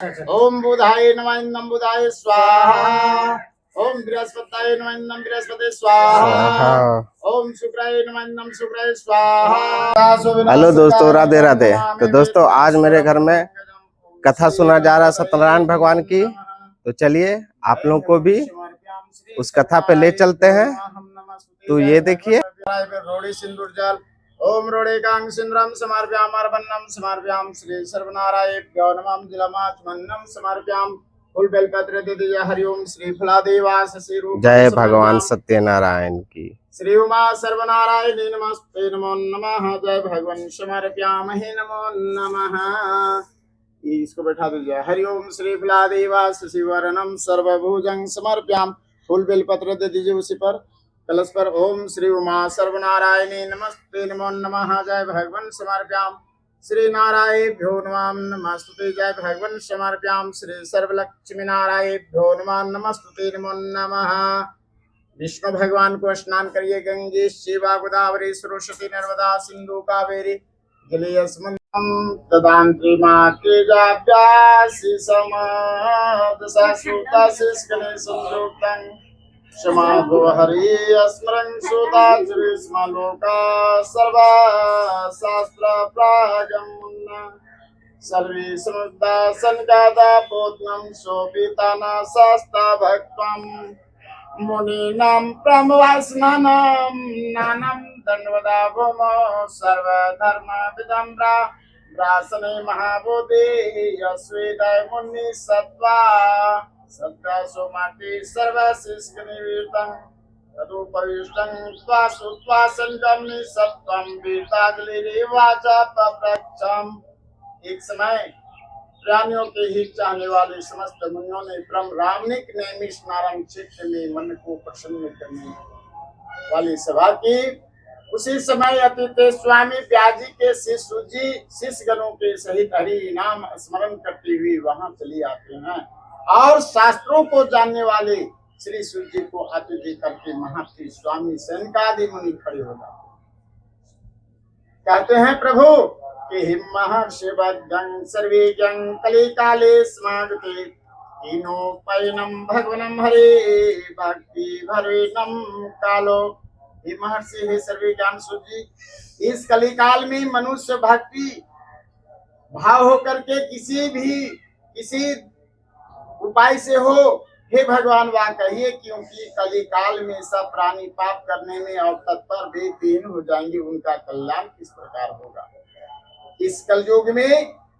ओम बुधाय नमः इन्दं बुधाय स्वाहा। ओम बृहस्पताय नमः इन्दं बृहस्पते स्वाहा। ओम शुक्राय नमः इन्दं शुक्राय स्वाहा। हेलो दोस्तों, राधे राधे। तो दोस्तों, आज मेरे घर में कथा सुना जा रहा है सत्यनारायण भगवान की। तो चलिए आप लोगों को भी उस कथा पे ले चलते हैं। तो ये देखिए, रोड़ी सिंदूर जल ओम रोड़ेकांग सिंद्रम समर्प्याम अर्पन्नम समर्प्याम श्री सर्वनारायणभ्यो नमः जलमाचमन्नम समर्प्याम फूल बेलपत्र दे दिया। हरिओम श्री फलादेवास श्री रूप जय भगवान सत्यनारायण की। श्री उमा सर्वनारायणी नमस्ते नमो नमः। जय भगवान समर्प्यामहे नमो नमः। इसको बैठा दीजिए। हरिओम श्री फलादेवास शिवरणम सर्वभुजंग समर्प्याम फूल बेलपत्र दे दीजिए उसी पर कलश पर। ओम श्री उमा सर्वनारायणी नमस्ते नमो नमः। जय भगवान समर्प्याम श्री नारायणभ्यो नमः नमस्तुते। जय भगवान समर्प्याम श्री सर्वलक्ष्मी नारायणभ्यो नमः नमस्तुते नमो नमः। विष्णु भगवान को स्नान करिए। गंगे शिवा गोदावरी सरस्वती नर्मदा सिंधु कावेरी जलेस्मिन् तदान्त्री माते जाभ्यासि समादसासुतासिस्कने संयुक्तं क्षमाभो हरि स्मरन् सुताश्रीस्म लोका सर्वा शास्त्र प्रागमन् सर्वे समुद्दा संगादा बोधनं शोभिताना शास्ता भक्तम् मुनीनां प्रमवासनानां नानं दण्डवदाभोम सर्वधर्म विदम्ब्रा रासने महाबोधि यस्वेदय मुनि सत्वा सत्ता सोमाति सर्वशिष्कनिवीतं तदुपविष्टं स्वासुत्वा संगमनि सत्वं वीतागलिरे वाचा पप्रच्छम्। एक समय प्राणियों के हित चाहने वाले समस्त मुनियों ने ब्रह्म रामनिक नैमिषारण्य क्षेत्र में मन को प्रसन्न करने वाली सभा की। उसी समय अतीत स्वामी व्यास जी के शिष्य गणों के सहित हरि नाम स्मरण करते हुए वहां चले आते हैं और शास्त्रों को जानने वाले श्री सूर्य जी को आतिथ्य करके महर्षि स्वामी सनकादि मुनि खड़े हो जाते। कहते हैं प्रभु कि महर्षि बद्धं सर्वेजं कलिकाले समागते तीनोपैनं भगवनं हरे भक्ति भरेणं कालो। हे महर्षि, हे सर्वे ज्ञान सूर्य जी, इस कलिकाल में मनुष्य भक्ति भाव होकर के किसी उपाय से हो। हे भगवान वाह कहिए, क्योंकि कलिकाल में सब प्राणी पाप करने में और तत्पर बेदीन हो जाएंगे, उनका कल्याण किस प्रकार होगा। इस कलयुग में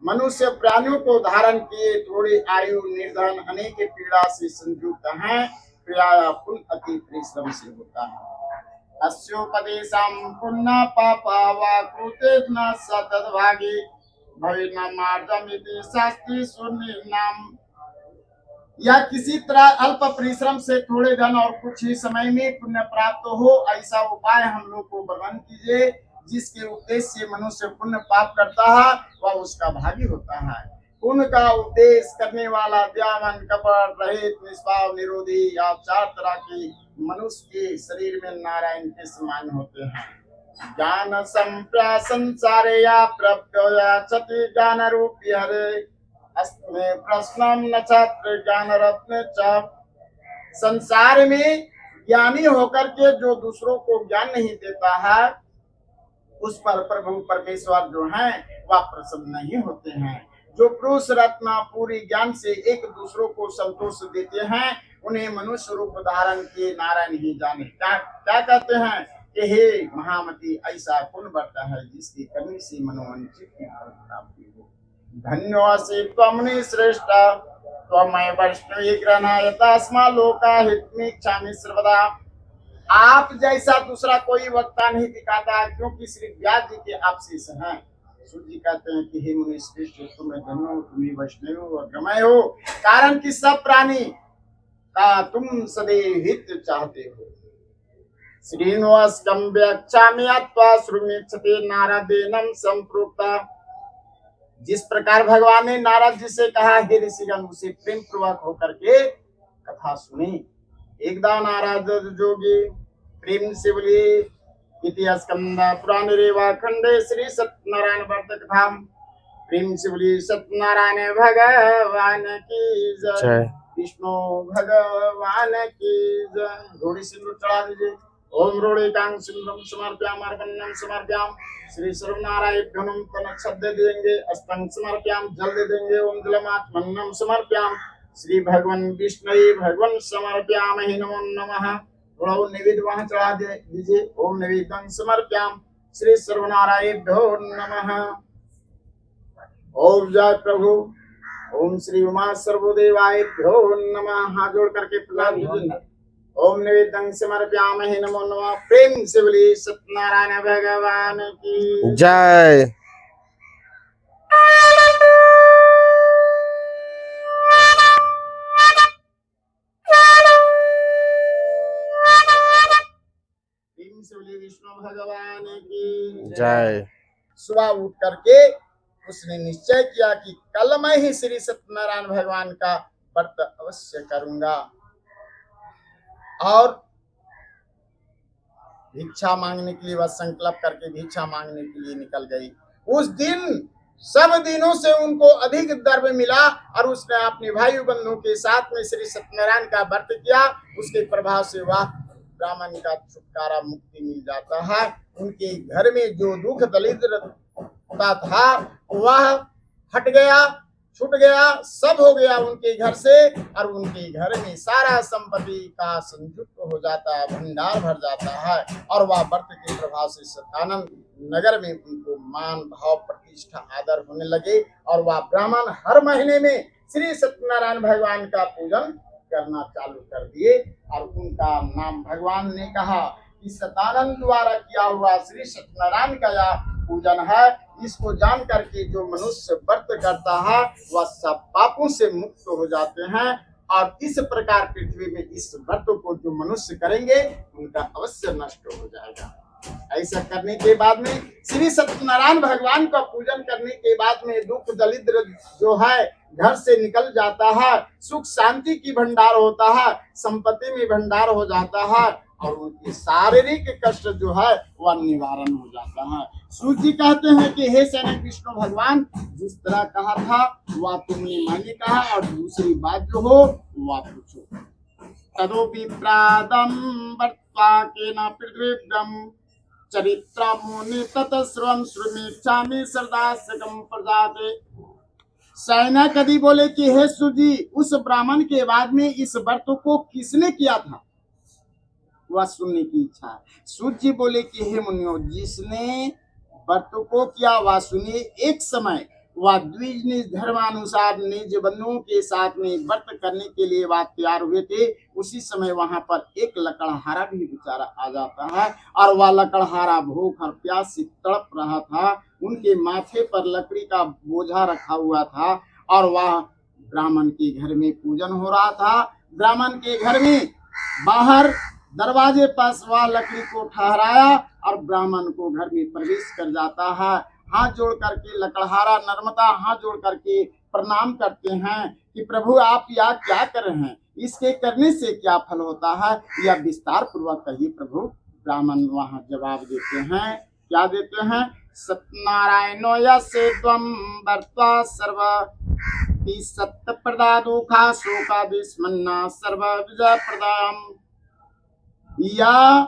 मनुष्य प्राणियों को धारण किए थोड़ी आयु निर्धन अनेक पीड़ा से संयुक्त हैं। प्रिया पुण्य अति परिश्रम से होता है। अस्योपदेशं पुण्य पापा वा कृते न सतद्भागे भवेन मार्गमिति शास्त्री सुनिनाम। या किसी तरह अल्प परिश्रम से थोड़े धन और कुछ ही समय में पुण्य प्राप्त हो, ऐसा उपाय हम लोग को वर्णन कीजिए। जिसके उपदेश से मनुष्य पुण्य पाप करता है वह उसका भागी होता है। पुण्य का उपदेश करने वाला दयावान कपट रहित निष्पाप निरोधी या चार तरह के मनुष्य के शरीर में नारायण के समान होते हैं। ज्ञान संप्रा संसारे या प्रप्य चति ज्ञान रूपी हरे अस्मे प्रश्नम न छात्र ज्ञान रत्न च। संसार में ज्ञानी होकर के जो दूसरों को ज्ञान नहीं देता है, उस पर प्रभु परमेश्वर जो हैं वह प्रसन्न नहीं होते हैं। जो पुरुष रत्न पूरी ज्ञान से एक दूसरों को संतोष देते हैं, उन्हें मनुष्य रूप धारण किए नारायण ही जाने। क्या कहते हैं कि हे महामती, ऐसा कौन बढ़ता है जिसकी करने से मनोवांछित की प्राप्ति हो। धन्योऽसि त्वमुनि श्रेष्ठ त्वमय वैष्णवी ग्रहणायता स्म लोका हितमीच्छामि सर्वदा। आप जैसा दूसरा कोई वक्ता नहीं दिखाता, क्योंकि श्री व्यास जी के आप शिष्य हैं। सूर्य जी कहते हैं कि हे मुनि श्रेष्ठ, तुम्हें धन्य हो, तुम्हें वैष्णव हो और गमय हो, कारण कि सब प्राणी का तुम सदैव हित चाहते हो। श्रीनिवासं व्याख्यामि अत्वा श्रुमिच्छते नारदेनं संप्रोक्ता। जिस प्रकार भगवान ने नारद जी से कहा, हे ऋषिगण, उसे प्रेम पूर्वक होकर के कथा सुनी। एकदा नारद जोगी प्रेम से बोले, इतिहास स्कंद पुराण रेवा खंडे श्री सत्यनारायण वर्तक धाम प्रेम से बोली सत्यनारायण भगवान की जय। जय। विष्णु भगवान की जय। रोड़ी सिंदूर चढ़ा दीजिए। ओम रोड़िकांग सिंधुम समर्प्याम अर्पणम समर्प्याम। श्री सर्वनारायण नम तनक्षद दे देंगे। अष्टंग समर्प्याम जल दे देंगे। ओम जलमात्मन्नम समर्प्याम। श्री भगवान विष्णु भगवान समर्प्याम ही नमो नमः। थोड़ा वो निवेद वहां चढ़ा दीजिए। ओम निवेदन समर्प्याम। श्री सर्वनारायण नमः। ओम जय प्रभु। ओम श्री उमा सर्वदेवाय नमः। हाथ जोड़ करके प्रणाम कीजिए। ओम निवेदन समर्प्यामहि नमो नमः। प्रेम से बोलिए सत्यनारायण भगवान की जय। प्रेम से बोलिए विष्णु भगवान की जय। सुबह उठ करके उसने निश्चय किया कि कल मैं ही श्री सत्यनारायण भगवान का व्रत अवश्य करूंगा। और भिक्षा मांगने के लिए वह संकल्प करके भिक्षा मांगने के लिए निकल गई। उस दिन सब दिनों से उनको अधिक द्रव्य मिला और उसने अपने भाई बंधुओं के साथ में श्री सत्यनारायण का व्रत किया। उसके प्रभाव से वह ब्राह्मण का छुटकारा मुक्ति मिल जाता है। उनके घर में जो दुख दरिद्रता था वह हट गया, छूट गया, सब हो गया उनके घर से। और उनके घर में सारा संपत्ति का संयुक्त हो जाता है, भंडार भर जाता है। और वह व्रत के प्रभाव से सतानंद नगर में उनको मान भाव प्रतिष्ठा आदर होने लगे। और वह ब्राह्मण हर महीने में श्री सत्यनारायण भगवान का पूजन करना चालू कर दिए। और उनका नाम भगवान ने कहा कि सतानंद द्वारा किया हुआ श्री सत्यनारायण का यह पूजन है। इसको जान करके जो मनुष्य व्रत करता है वह सब पापों से मुक्त हो जाते हैं। और इस प्रकार पृथ्वी में इस व्रत को जो मनुष्य करेंगे उनका अवश्य नष्ट हो जाएगा। ऐसा करने के बाद में श्री सत्यनारायण भगवान का पूजन करने के बाद में दुख दरिद्र जो है घर से निकल जाता है, सुख शांति की भंडार होता है, संपत्ति में भंडार हो जाता है। और उनकी शारीरिक कष्ट जो है वह निवारण हो जाता है। सूर्य जी कहते हैं कि हे सैनिक विष्णु भगवान, जिस तरह कहा था वह तुमने माने कहा, और दूसरी बात जो हो वह पूछो। तदोपि प्रादम वर्त्वा केन पृथ्वीभ्यं चरित्रमुनि ततस्रवं श्रुमिच्छामि श्रद्धास्यकं प्रजाते। सैनिक यदि बोले कि हे सूर्य जी, उस ब्राह्मण के बाद में इस व्रत को किसने किया था, वह सुनने की इच्छा है। सूर्य जी बोले कि हे मुनियों, जिसने व्रत को किया वह सुनिए। एक समय वह द्विज निज धर्मानुसार निज बंधुओं के साथ में व्रत करने के लिए वह तैयार हुए थे। उसी समय वहां पर एक लकड़हारा भी बेचारा आ जाता है। और वह लकड़हारा भूख और प्यास से तड़प रहा था। उनके माथे पर लकड़ी का बोझा रखा हुआ था। और वह ब्राह्मण के घर में पूजन हो रहा था। ब्राह्मण के घर में बाहर दरवाजे पास वह लकड़ी को ठहराया और ब्राह्मण को घर में प्रवेश कर जाता है। हाथ जोड़ करके लकड़हारा नर्मदा हाथ जोड़ करके प्रणाम करते हैं कि प्रभु आप यह क्या कर रहे हैं, इसके करने से क्या फल होता है, यह विस्तार पूर्वक कहिए प्रभु। ब्राह्मण वहां जवाब देते हैं, क्या देते हैं, सत्यनारायणो यस्य त्वं वर्त्वा सर्व सत्य प्रदा दुखा शोका विस्मन्ना सर्व विजय प्रदाम। या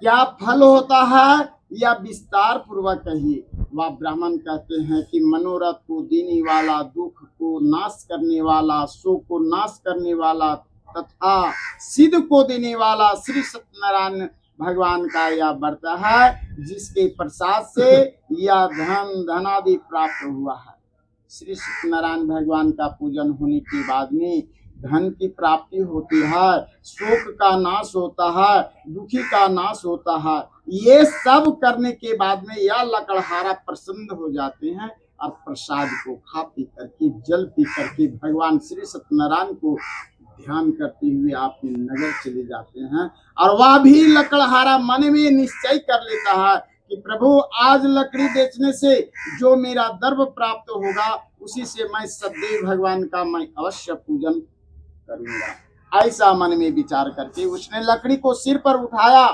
क्या फल होता है या विस्तार पूर्वक कहिए। वह ब्राह्मण कहते हैं कि मनोरथ को देने वाला, दुख को नाश करने वाला, शोक को नाश करने वाला तथा सिद्ध को देने वाला श्री सत्यनारायण भगवान का यह व्रत है, जिसके प्रसाद से यह धनादि प्राप्त हुआ है। श्री सत्यनारायण भगवान का पूजन होने के बाद में धन की प्राप्ति होती है, शोक का नाश होता है, दुखी का नाश होता है। ये सब करने के बाद में यह लकड़हारा प्रसन्न हो जाते हैं और प्रसाद को खा पी करके, जल पी करके भगवान श्री सत्यनारायण को ध्यान करते हुए अपने नगर चले जाते हैं। और वह भी लकड़हारा मन में निश्चय कर लेता है कि प्रभु आज लकड़ी बेचने से जो मेरा द्रव्य प्राप्त होगा उसी से मैं सदैव भगवान का मैं अवश्य पूजन करूंगा। ऐसा मन में विचार करके उसने लकड़ी को सिर पर उठाया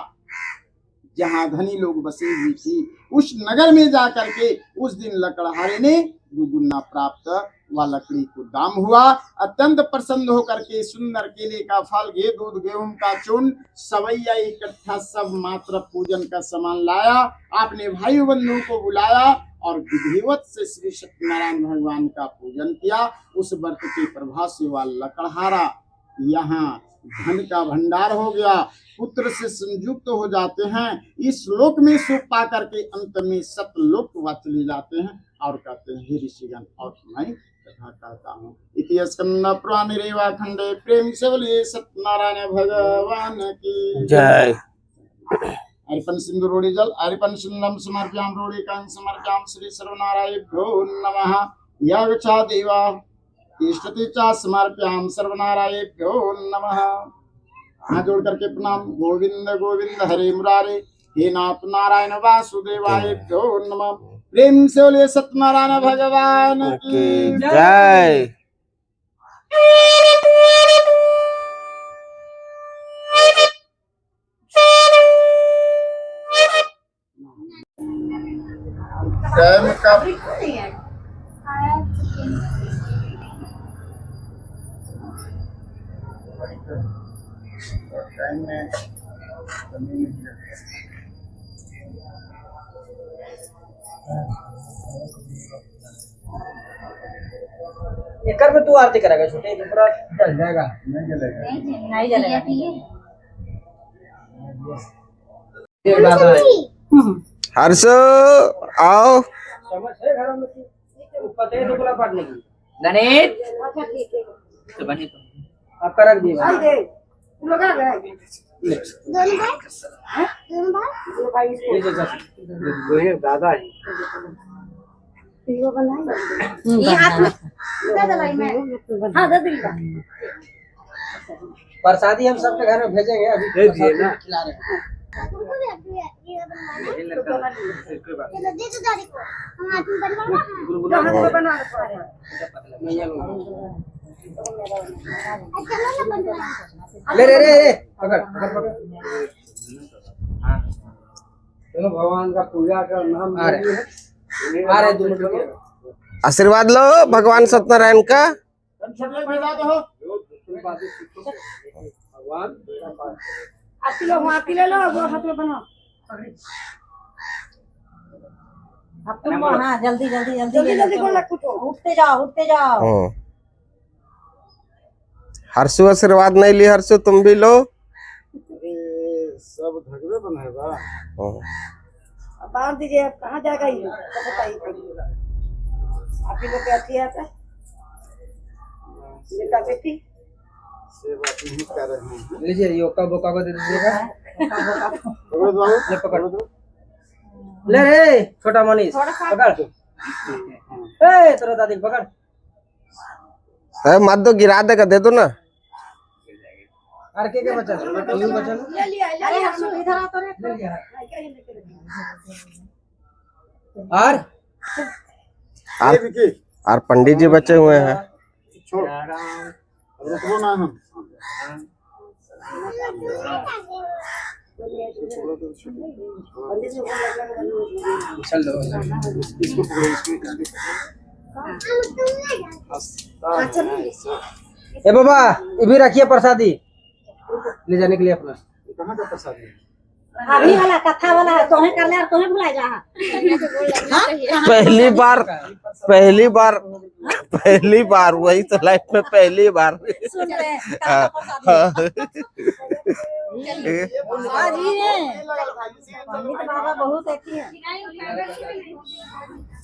जहाँ धनी लोग बसे हुई थी। उस नगर में जाकर के उस दिन लकड़हारे ने दुगुना प्राप्त व लकड़ी को दाम हुआ। अत्यंत प्रसन्न होकर के सुंदर केले का फल, घी, दूध, गेहूं का चूर्ण, सवैया इकट्ठा सब मात्र पूजन का सामान लाया। आपने भाई बंधुओं को बुलाया और विधिवत से श्री सत्यनारायण भगवान का पूजन किया। उस व्रत के प्रभाव से वह लकड़हारा यहाँ धन का भंडार हो गया, पुत्र से संयुक्त हो जाते हैं। इस लोक में सुख पा करके अंत में सतलोक व चले जाते हैं। और कहते हैं, हे ऋषिगण, और मैं कथा कहता हूँ। इति स्कंद पुराण रेवा खंडे, प्रेम से बोलिए सत्यनारायण भगवान की जय। अर्पण सिंधु रोड़ी जल अर्पण सिंधम समर्प्याम रोड़ी कां समर्प्याम श्री सर्वनारायणभ्यो नमः। यागचा देवा तिष्ठति च समर्प्याम सर्वनारायणभ्यो नमः। हाथ जोड़ करके प्रणाम। गोविंद गोविंद हरे मुरारे, हे नाथ नारायण वासुदेवाय भ्यो नमः। प्रेम से बोलिए सत्यनारायण भगवान की जय। टाइम का टाइम में कमी नहीं है। एकर में तू आरती करेगा, छोटे के पूरा जल जाएगा। नहीं जलेगा। नहीं जलेगा। ये बात है। हर्ष आओ। समझ है घर में तू पता है तो बोला पढ़ने की गणित तो बनी तो अब कर दिए ये दादा है ये हाथ में दे दलाई मैं। हाँ दे दी। प्रसादी हम सबके घर में भेजेंगे, अभी दे दिए ना, खिला रहे हैं। ले रे रे रे पकड़ पकड़ पकड़। चलो भगवान का पूजा का नाम आ रहे 2 मिनट। आशीर्वाद लो भगवान सत्यनारायण का। छोटे भेजा दो। भगवान आती ले लो, वो हाथ में बनाओ। अब तुम हाँ जल्दी जल्दी जल्दी जल्दी उठते जाओ उठते जाओ। हर्षु आशीर्वाद नहीं ली, हर्षु तुम भी लो। सब झगड़े बनाएगा। बांध दीजिए। अब कहाँ जाएगा ये बताइए। आप ही लोग अच्छी आता बेटा बेटी से बात नहीं कर रहे हैं। लीजिए योका बोका को दे दीजिएगा। पकड़ो बाबू, ले पकड़ ले रे छोटा मनीष पकड़। ए तेरा दादी पकड़। मत दो, गिरा देगा, दे दो ना। आर के बच्चा यू बच्चा ले लिया। अरे हम इधर आ तो रे। और ये विकी और पंडित जी बचे हुए हैं। छोड़, अब रुको ना हम। चल दो इसको पकड़ो, इसको ए बाबा ये भी रखिए प्रसादी ले जाने के लिए अपना। कहाँ का प्रसाद है? अभी वाला कथा वाला है, तोहे कर ले और तोहे बुला जा। पहली बार वही तो लाइफ में पहली बार। सुन ले हाँ। आज ही है पंडित बाबा बहुत अच्छी है।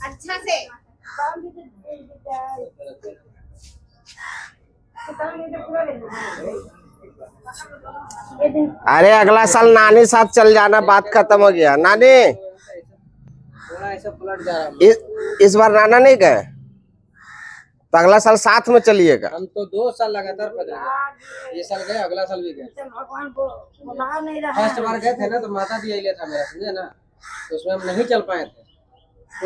अच्छा से अरे अगला साल नानी साथ चल जाना, बात खत्म हो गया। नानी थोड़ा ऐसा पलट जा रहा है। इस बार नाना नहीं गए तो अगला साल साथ में चलिएगा। हम तो 2 साल लगातार पकड़े, ये साल गए अगला साल भी गए। भगवान को बुला नहीं रहा। फर्स्ट बार गए थे ना तो माता भी लिया था मेरा, समझे ना, तो उसमें हम नहीं चल पाए थे।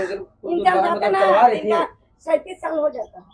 इनका चलवा रही थी। 37 साल हो जाता है।